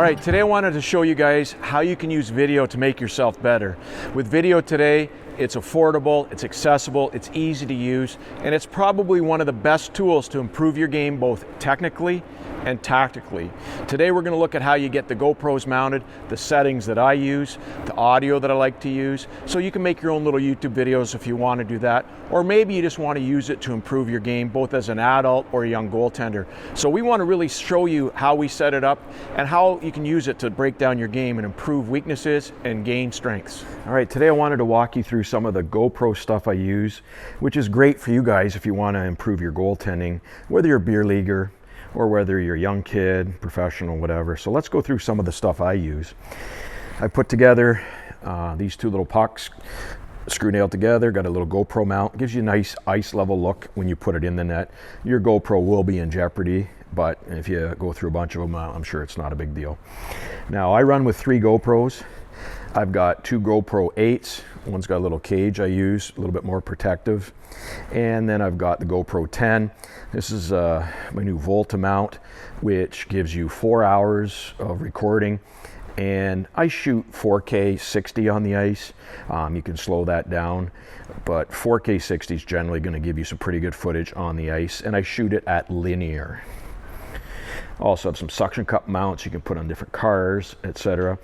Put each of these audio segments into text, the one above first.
right, today I wanted to show you guys how you can use video to make yourself better. With video today, it's affordable, it's accessible, it's easy to use, and it's probably one of the best tools to improve your game both technically and tactically. Today we're going to look at how you get the GoPros mounted, the settings that I use, the audio that I like to use, so you can make your own little YouTube videos if you want to do that, or maybe you just want to use it to improve your game both as an adult or a young goaltender. So we want to really show you how we set it up and how you can use it to break down your game and improve weaknesses and gain strengths. All right, today I wanted to walk you through some of the GoPro stuff I use, which is great for you guys if you want to improve your goaltending, whether you're a beer leaguer or whether you're a young kid, professional, whatever. So let's go through some of the stuff I use. I put together these two little pucks, screw nailed together, got a little GoPro mount. Gives you a nice ice level look when you put it in the net. Your GoPro will be in jeopardy, but if you go through a bunch of them, I'm sure it's not a big deal. Now I run with 3 GoPros. I've got 2 GoPro 8s. One's got a little cage I use, a little bit more protective. And then I've got the GoPro 10. This is my new Volta mount, which gives you 4 hours of recording. And I shoot 4K 60 on the ice. You can slow that down, but 4K 60 is generally going to give you some pretty good footage on the ice. And I shoot it at linear. Also have some suction cup mounts you can put on different cars, etc.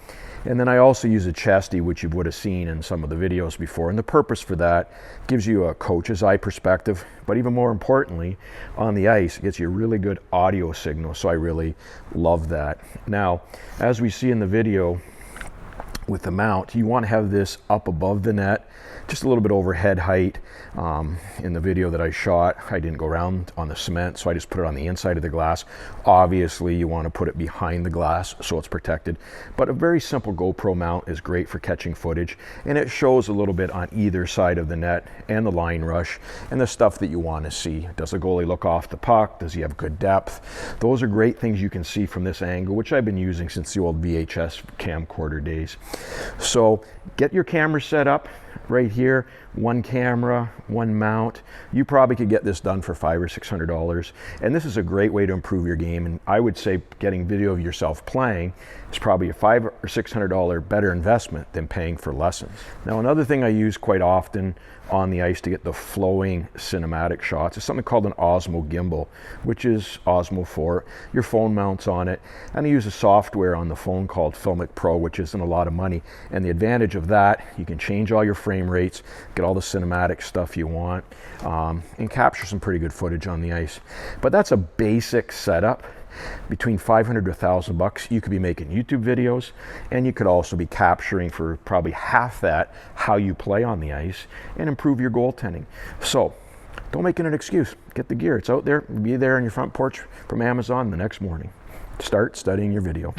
And then I also use a chesty, which you would have seen in some of the videos before. And the purpose for that gives you a coach's eye perspective, but even more importantly, on the ice, it gets you a really good audio signal. So I really love that. Now, as we see in the video with the mount, you want to have this up above the net, just a little bit over head height. In the video that I shot, I didn't go around on the cement, so I just put it on the inside of the glass. Obviously, you want to put it behind the glass so it's protected, but a very simple GoPro mount is great for catching footage, and it shows a little bit on either side of the net and the line rush and the stuff that you want to see. Does the goalie look off the puck? Does he have good depth? Those are great things you can see from this angle, which I've been using since the old VHS camcorder days. So get your camera set up right here, 1 camera, 1 mount. You probably could get this done for $500 or $600, and this is a great way to improve your game. And I would say getting video of yourself playing is probably a $500 or $600 better investment than paying for lessons. Now, another thing I use quite often on the ice to get the flowing cinematic shots is something called an Osmo gimbal, which is Osmo 4. Your phone mounts on it, and I use a software on the phone called Filmic Pro, which isn't a lot of money. And the advantage of that, you can change all your frame rates, get all the cinematic stuff you want, and capture some pretty good footage on the ice. But that's a basic setup. Between $500 to $1,000, you could be making YouTube videos, and you could also be capturing for probably half that how you play on the ice and improve your goaltending. So don't make it an excuse. Get the gear. It's out there. Be there on your front porch from Amazon the next morning. Start studying your video.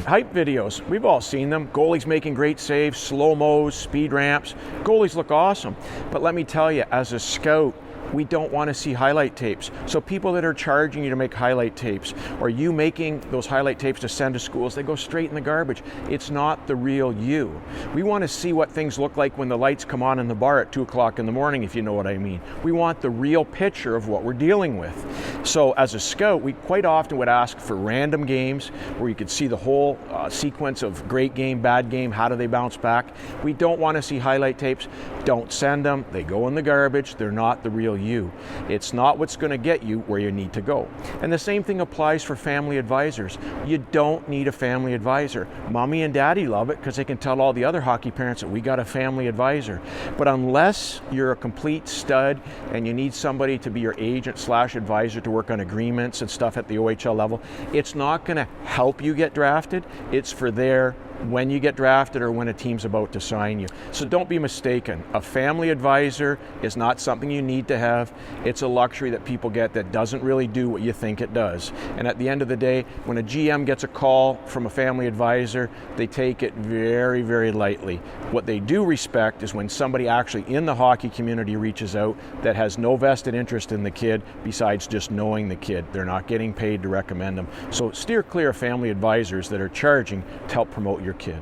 Hype videos, we've all seen them. Goalies making great saves, slow-mos, speed ramps. Goalies look awesome. But let me tell you, as a scout, we don't want to see highlight tapes. So people that are charging you to make highlight tapes, or you making those highlight tapes to send to schools, they go straight in the garbage. It's not the real you. We want to see what things look like when the lights come on in the bar at 2 o'clock in the morning, if you know what I mean. We want the real picture of what we're dealing with. So as a scout, we quite often would ask for random games where you could see the whole sequence of great game, bad game, how do they bounce back. We don't want to see highlight tapes. Don't send them. They go in the garbage. They're not the real you. It's not what's going to get you where you need to go. And the same thing applies for family advisors. You don't need a family advisor. Mommy and daddy love it because they can tell all the other hockey parents that we got a family advisor. But unless you're a complete stud and you need somebody to be your agent / advisor to work on agreements and stuff at the OHL level, it's not going to help you get drafted. It's for their when you get drafted or when a team's about to sign you. So don't be mistaken. A family advisor is not something you need to have. It's a luxury that people get that doesn't really do what you think it does. And at the end of the day, when a GM gets a call from a family advisor, they take it very, very lightly. What they do respect is when somebody actually in the hockey community reaches out that has no vested interest in the kid besides just knowing the kid. They're not getting paid to recommend them. So steer clear of family advisors that are charging to help promote your kid.